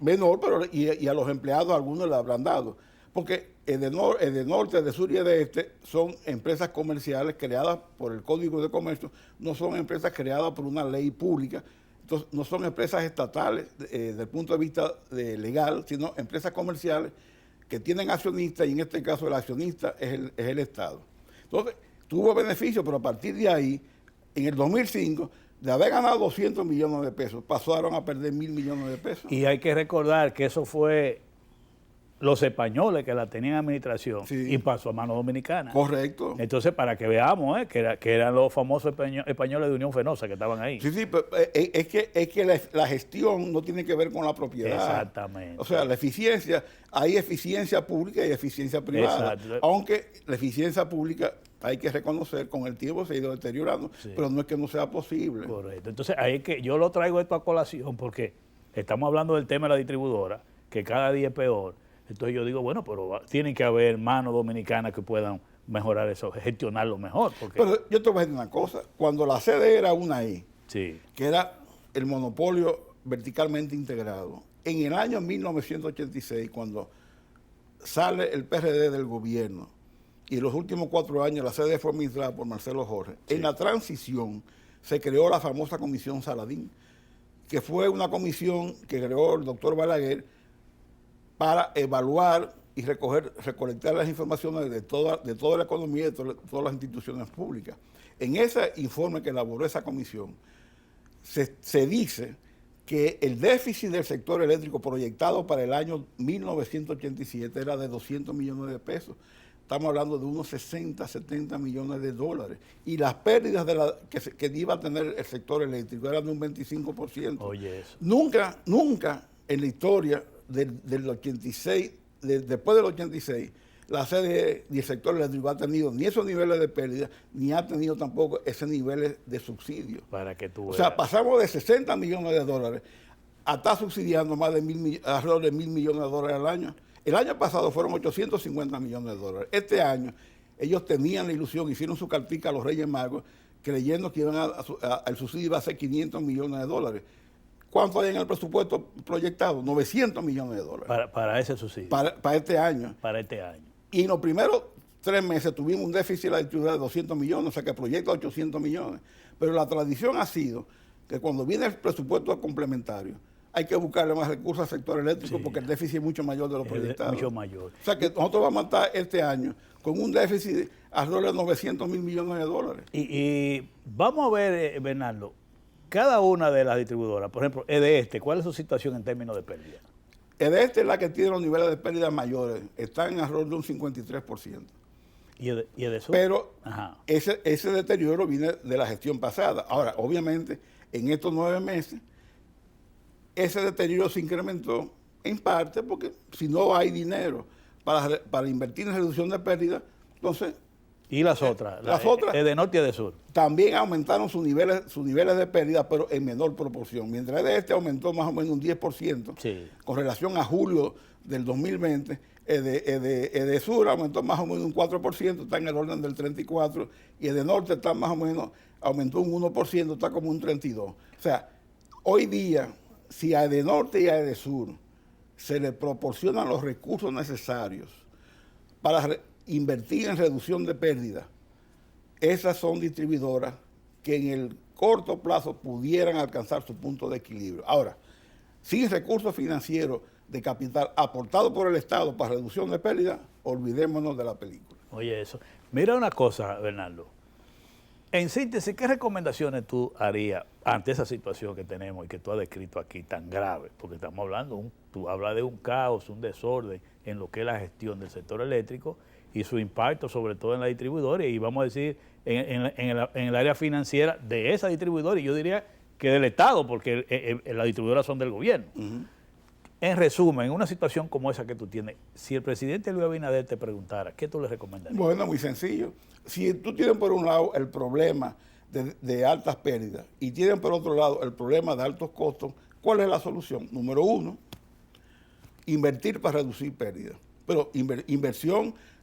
menor, pero y a los empleados algunos le habrán dado. Porque Edenorte, de Sur y de Este son empresas comerciales creadas por el Código de Comercio, no son empresas creadas por una ley pública, entonces no son empresas estatales desde el punto de vista legal, sino empresas comerciales que tienen accionistas, y en este caso el accionista es el Estado. Entonces, tuvo beneficios, pero a partir de ahí, en el 2005, de haber ganado 200 millones de pesos, pasaron a perder 1.000 millones de pesos. Y hay que recordar que eso fue los españoles que la tenían en administración, Sí. y pasó a manos dominicanas. Correcto. Entonces, para que veamos que eran los famosos españoles de Unión Fenosa que estaban ahí. Sí, pero es que la gestión no tiene que ver con la propiedad. Exactamente. O sea, la eficiencia, hay eficiencia pública y eficiencia privada. Exacto. Aunque la eficiencia pública hay que reconocer, con el tiempo se ha ido deteriorando, Sí. pero no es que no sea posible. Correcto. Entonces, ahí es que yo lo traigo esto a colación porque estamos hablando del tema de la distribuidora, que cada día es peor. Entonces yo digo, bueno, pero tienen que haber manos dominicanas que puedan mejorar eso, gestionarlo mejor. Porque, Pero yo te voy a decir una cosa, cuando la sede era una I, sí, que era el monopolio verticalmente integrado, en el año 1986, cuando sale el PRD del gobierno, y en los últimos 4 años la sede fue administrada por Marcelo Jorge, Sí. en la transición se creó la famosa Comisión Saladín, que fue una comisión que creó el doctor Balaguer para evaluar y recolectar las informaciones de toda la economía y de todas las instituciones públicas. En ese informe que elaboró esa comisión, se dice que el déficit del sector eléctrico proyectado para el año 1987 era de 200 millones de pesos. Estamos hablando de unos 60, 70 millones de dólares. Y las pérdidas que iba a tener el sector eléctrico eran de un 25%. oye eso. Nunca en la historia del 86, después del 86, la sede y el sector eléctrico ha tenido ni esos niveles de pérdida, ni ha tenido tampoco esos niveles de subsidio. Para que tú O veas. sea, pasamos de 60 millones de dólares a estar subsidiando más de alrededor de 1.000 millones de dólares al año. El año pasado fueron 850 millones de dólares. Este año ellos tenían la ilusión, hicieron su cartica a los Reyes Magos, creyendo que el subsidio iba a ser 500 millones de dólares. ¿Cuánto hay en el presupuesto proyectado? 900 millones de dólares. Para ese subsidio. Para este año. Para este año. Y en los primeros 3 meses tuvimos un déficit de la distribuidora de 200 millones, o sea que proyecta 800 millones. Pero la tradición ha sido que cuando viene el presupuesto complementario, hay que buscarle más recursos al sector eléctrico, Sí. porque el déficit es mucho mayor de lo proyectado. Mucho mayor. O sea que nosotros vamos a estar este año con un déficit de alrededor de 900 mil millones de dólares. Y vamos a ver, Bernardo, cada una de las distribuidoras, por ejemplo, EDESTE, ¿cuál es su situación en términos de pérdida? EDESTE es la que tiene los niveles de pérdida mayores, está en alrededor de un 53%. ¿Y EDESUR? Pero Ajá. ese deterioro viene de la gestión pasada. Ahora, obviamente, en estos 9 meses, ese deterioro se incrementó en parte porque si no hay dinero para invertir en reducción de pérdidas, entonces ¿Y las otras? las otras- EDENORTE y EDESUR. también aumentaron sus niveles de pérdida, pero en menor proporción. Mientras este aumentó más o menos un 10%, Sí. con relación a julio del 2020, EDESUR aumentó más o menos un 4%, está en el orden del 34%, y EDENORTE está más o menos, aumentó un 1%, está como un 32%. O sea, hoy día, si a EDENORTE y a EDESUR se le proporcionan los recursos necesarios para invertir en reducción de pérdidas, esas son distribuidoras que en el corto plazo pudieran alcanzar su punto de equilibrio. Ahora, sin recursos financieros de capital aportado por el Estado para reducción de pérdidas, olvidémonos de la película. Oye, eso. Mira una cosa, Bernardo. En síntesis, ¿qué recomendaciones tú harías ante esa situación que tenemos y que tú has descrito aquí tan grave? Porque estamos hablando, tú hablas de un caos, un desorden en lo que es la gestión del sector eléctrico y su impacto sobre todo en la distribuidora y vamos a decir en el área financiera de esa distribuidora y yo diría que del Estado porque las distribuidoras son del gobierno. En resumen, en una situación como esa que tú tienes, si el presidente Luis Abinader te preguntara, ¿qué tú le recomendarías? Bueno, muy sencillo. Si tú tienes por un lado el problema de altas pérdidas y tienes por otro lado el problema de altos costos, ¿cuál es la solución? Número 1, invertir para reducir pérdidas. Pero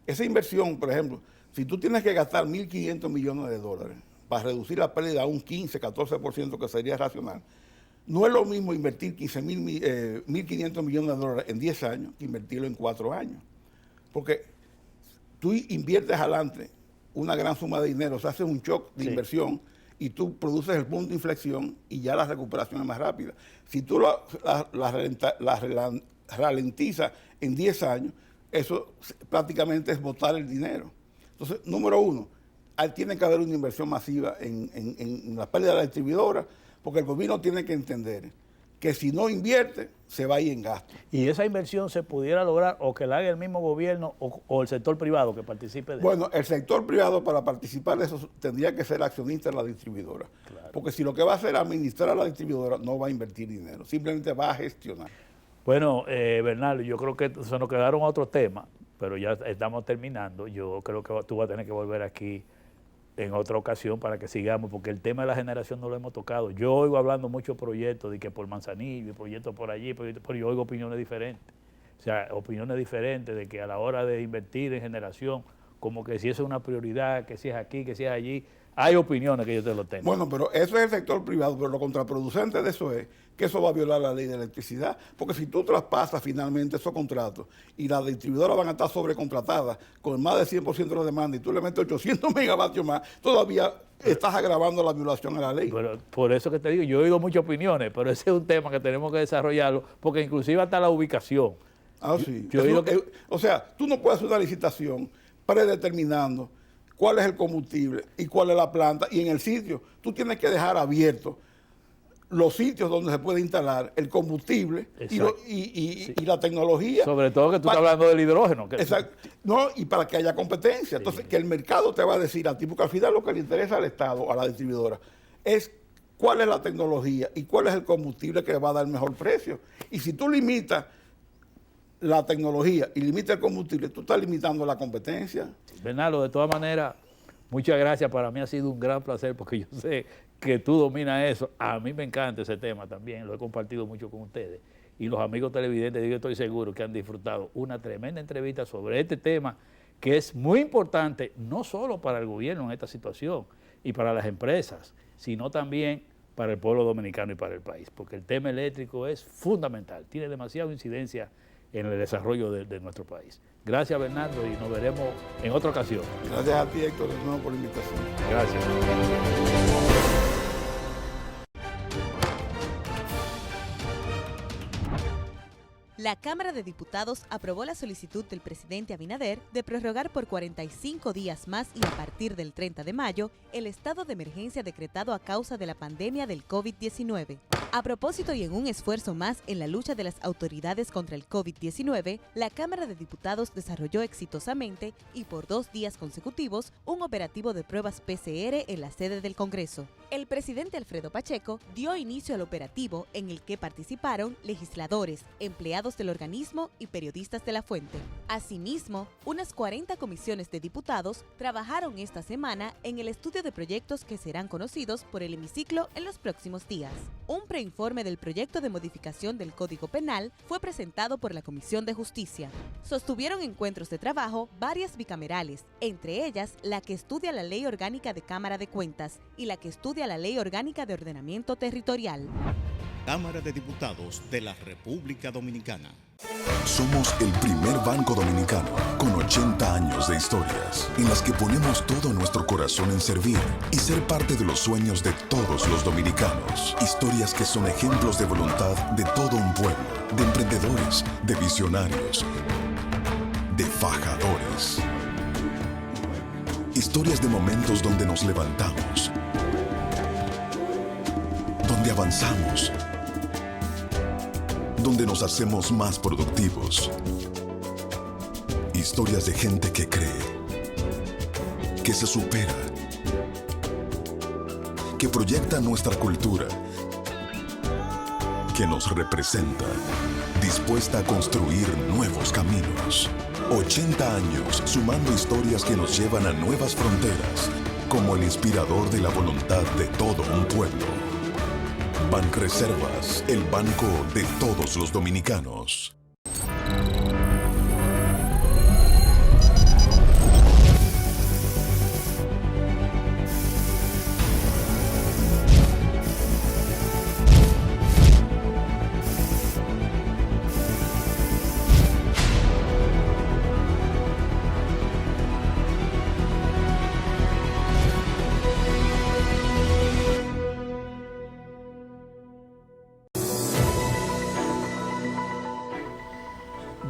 esa inversión, por ejemplo, si tú tienes que gastar 1.500 millones de dólares para reducir la pérdida a un 15, 14% que sería racional, no es lo mismo invertir 1.500 millones de dólares en 10 años que invertirlo en 4 años. Porque tú inviertes adelante una gran suma de dinero, o sea, haces un shock de inversión y tú produces el punto de inflexión y ya la recuperación es más rápida. Si tú la ralentizas en 10 años, eso prácticamente es botar el dinero. Entonces, número uno, tiene que haber una inversión masiva en la pérdida de la distribuidora, porque el gobierno tiene que entender que si no invierte, se va a ir en gasto. Y esa inversión se pudiera lograr o que la haga el mismo gobierno o el sector privado que participe de Bueno, el sector privado para participar de eso tendría que ser accionista en la distribuidora. Claro. Porque si lo que va a hacer es administrar a la distribuidora, no va a invertir dinero, simplemente va a gestionar. Bueno, Bernardo, yo creo que se nos quedaron otros temas, pero ya estamos terminando. Yo creo que tú vas a tener que volver aquí en otra ocasión para que sigamos, porque el tema de la generación no lo hemos tocado. Yo oigo hablando muchos proyectos de que por Manzanillo, proyectos por allí, pero yo oigo opiniones diferentes. O sea, opiniones diferentes de que a la hora de invertir en generación, como que si eso es una prioridad, que si es aquí, que si es allí, hay opiniones que yo te lo tengo. Bueno, pero eso es el sector privado, pero lo contraproducente de eso es que eso va a violar la ley de electricidad, porque si tú traspasas finalmente esos contratos y las distribuidoras van a estar sobrecontratadas con más del 100% de la demanda y tú le metes 800 megavatios más, todavía estás agravando la violación a la ley. Pero por eso que te digo, yo he oído muchas opiniones, pero ese es un tema que tenemos que desarrollarlo, porque inclusive hasta la ubicación. Ah, sí. O sea, tú no puedes hacer una licitación predeterminando cuál es el combustible y cuál es la planta, y en el sitio tú tienes que dejar abiertos los sitios donde se puede instalar el combustible y la tecnología. Sobre todo que tú estás hablando del hidrógeno. Exacto. No, y para que haya competencia. Entonces, que el mercado te va a decir a ti, porque al final lo que le interesa al Estado, a la distribuidora, es cuál es la tecnología y cuál es el combustible que va a dar mejor precio. Y si tú limitas la tecnología y limitas el combustible, tú estás limitando la competencia. Bernardo, de todas maneras, muchas gracias. Para mí ha sido un gran placer, porque yo sé que tú dominas eso. A mí me encanta ese tema también, lo he compartido mucho con ustedes. Y los amigos televidentes, yo estoy seguro que han disfrutado una tremenda entrevista sobre este tema, que es muy importante, no solo para el gobierno en esta situación y para las empresas, sino también para el pueblo dominicano y para el país, porque el tema eléctrico es fundamental, tiene demasiada incidencia en el desarrollo de nuestro país. Gracias, Bernardo, y nos veremos en otra ocasión. Gracias a ti, Héctor, de nuevo por la invitación. Gracias. La Cámara de Diputados aprobó la solicitud del presidente Abinader de prorrogar por 45 días más y a partir del 30 de mayo el estado de emergencia decretado a causa de la pandemia del COVID-19. A propósito y en un esfuerzo más en la lucha de las autoridades contra el COVID-19, la Cámara de Diputados desarrolló exitosamente y por 2 días consecutivos un operativo de pruebas PCR en la sede del Congreso. El presidente Alfredo Pacheco dio inicio al operativo en el que participaron legisladores, empleados del organismo y periodistas de la fuente. Asimismo, unas 40 comisiones de diputados trabajaron esta semana en el estudio de proyectos que serán conocidos por el hemiciclo en los próximos días. Un preinforme del proyecto de modificación del Código Penal fue presentado por la Comisión de Justicia. Sostuvieron encuentros de trabajo varias bicamerales, entre ellas la que estudia la Ley Orgánica de Cámara de Cuentas y la que estudia la Ley Orgánica de Ordenamiento Territorial. Cámara de Diputados de la República Dominicana. Somos el primer banco dominicano con 80 años de historias en las que ponemos todo nuestro corazón en servir y ser parte de los sueños de todos los dominicanos. Historias que son ejemplos de voluntad de todo un pueblo, de emprendedores, de visionarios, de fajadores. Historias de momentos donde nos levantamos, donde avanzamos, donde nos hacemos más productivos. Historias de gente que cree, que se supera, que proyecta nuestra cultura, que nos representa, dispuesta a construir nuevos caminos. 80 años sumando historias que nos llevan a nuevas fronteras, como el inspirador de la voluntad de todo un pueblo. Banreservas, el banco de todos los dominicanos.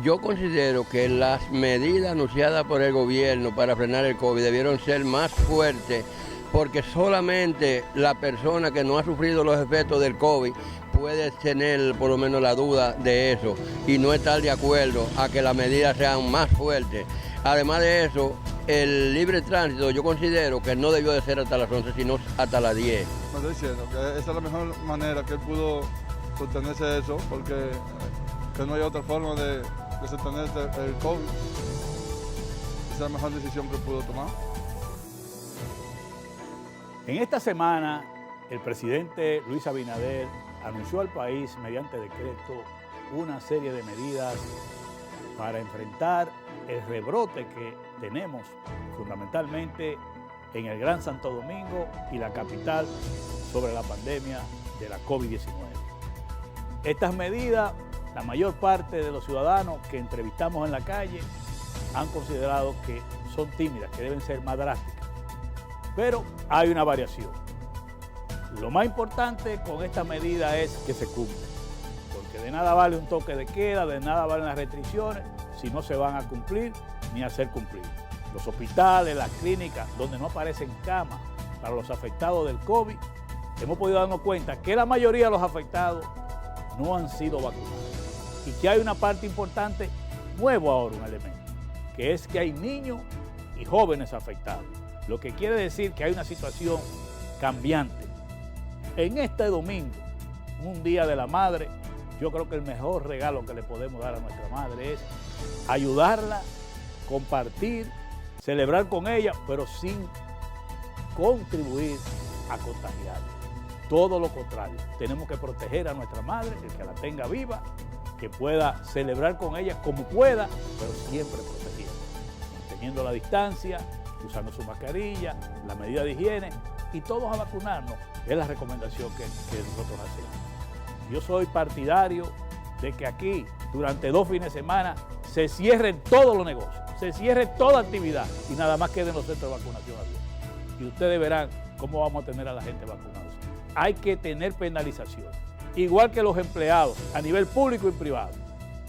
Yo considero que las medidas anunciadas por el gobierno para frenar el COVID debieron ser más fuertes, porque solamente la persona que no ha sufrido los efectos del COVID puede tener por lo menos la duda de eso y no estar de acuerdo a que las medidas sean más fuertes. Además de eso, el libre tránsito yo considero que no debió de ser hasta las 11, sino hasta las 10. Me estoy diciendo que esa es la mejor manera que él pudo sostenerse eso, porque que no hay otra forma de sostenerse el COVID. Esa es la mejor decisión que pudo tomar. En esta semana, el presidente Luis Abinader anunció al país mediante decreto una serie de medidas para enfrentar el rebrote que tenemos fundamentalmente en el Gran Santo Domingo y la capital sobre la pandemia de la COVID-19. Estas medidas, la mayor parte de los ciudadanos que entrevistamos en la calle han considerado que son tímidas, que deben ser más drásticas. Pero hay una variación. Lo más importante con esta medida es que se cumpla, porque de nada vale un toque de queda, de nada valen las restricciones si no se van a cumplir ni a hacer cumplir. Los hospitales, las clínicas, donde no aparecen camas para los afectados del COVID, hemos podido darnos cuenta que la mayoría de los afectados no han sido vacunados y que hay una parte importante, nuevo ahora un elemento, que es que hay niños y jóvenes afectados, lo que quiere decir que hay una situación cambiante. En este domingo, un Día de la Madre, yo creo que el mejor regalo que le podemos dar a nuestra madre es ayudarla, compartir, celebrar con ella, pero sin contribuir a contagiarla. Todo lo contrario, tenemos que proteger a nuestra madre, el que la tenga viva, que pueda celebrar con ella como pueda, pero siempre protegiendo, manteniendo la distancia, usando su mascarilla, la medida de higiene y todos a vacunarnos, es la recomendación que nosotros hacemos. Yo soy partidario de que aquí, durante 2 fines de semana, se cierren todos los negocios, se cierre toda actividad y nada más queden los centros de vacunación abiertos. Y ustedes verán cómo vamos a tener a la gente vacunada. Hay que tener penalización, igual que los empleados a nivel público y privado.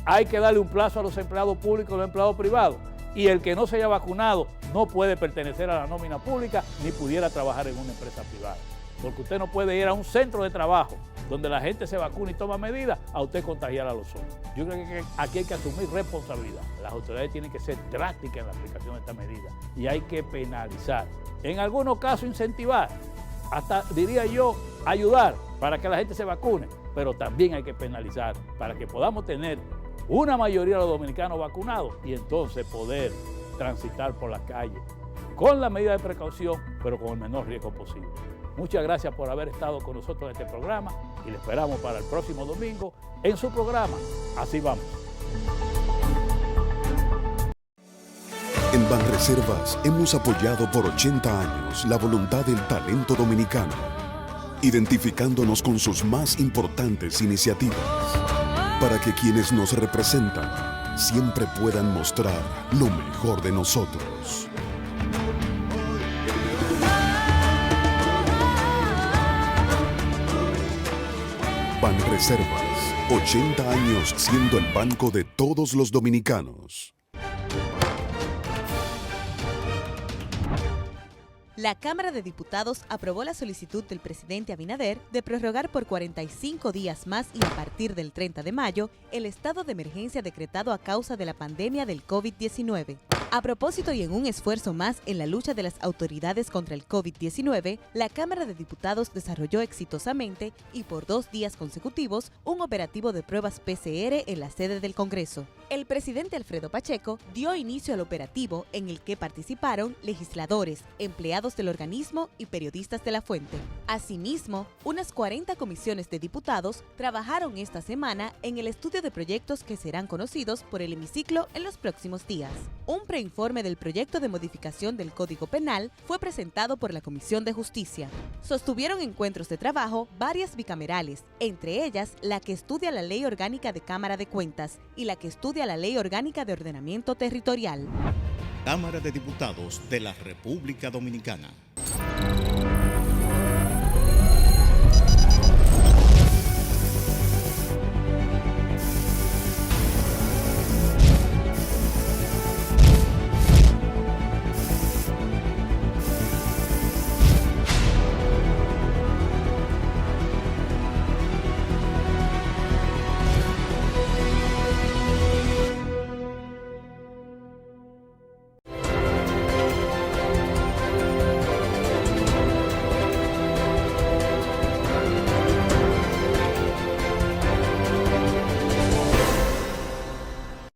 Hay que darle un plazo a los empleados públicos y a los empleados privados. Y el que no se haya vacunado no puede pertenecer a la nómina pública ni pudiera trabajar en una empresa privada. Porque usted no puede ir a un centro de trabajo donde la gente se vacuna y toma medidas, a usted contagiar a los otros. Yo creo que aquí hay que asumir responsabilidad. Las autoridades tienen que ser drásticas en la aplicación de esta medida y hay que penalizar. En algunos casos incentivar, hasta diría yo ayudar para que la gente se vacune, pero también hay que penalizar para que podamos tener una mayoría de los dominicanos vacunados y entonces poder transitar por la calle con la medida de precaución, pero con el menor riesgo posible. Muchas gracias por haber estado con nosotros en este programa y le esperamos para el próximo domingo en su programa. Así vamos. En Banreservas hemos apoyado por 80 años la voluntad del talento dominicano, identificándonos con sus más importantes iniciativas, para que quienes nos representan siempre puedan mostrar lo mejor de nosotros. Banreservas, 80 años siendo el banco de todos los dominicanos. La Cámara de Diputados aprobó la solicitud del presidente Abinader de prorrogar por 45 días más y a partir del 30 de mayo el estado de emergencia decretado a causa de la pandemia del COVID-19. A propósito y en un esfuerzo más en la lucha de las autoridades contra el COVID-19, la Cámara de Diputados desarrolló exitosamente y por 2 días consecutivos un operativo de pruebas PCR en la sede del Congreso. El presidente Alfredo Pacheco dio inicio al operativo en el que participaron legisladores, empleados del organismo y periodistas de la fuente. Asimismo, unas 40 comisiones de diputados trabajaron esta semana en el estudio de proyectos que serán conocidos por el hemiciclo en los próximos días. Un preinforme del proyecto de modificación del Código Penal fue presentado por la Comisión de Justicia. Sostuvieron encuentros de trabajo varias bicamerales, entre ellas la que estudia la Ley Orgánica de Cámara de Cuentas y la que estudia la Ley Orgánica de Ordenamiento Territorial. Cámara de Diputados de la República Dominicana.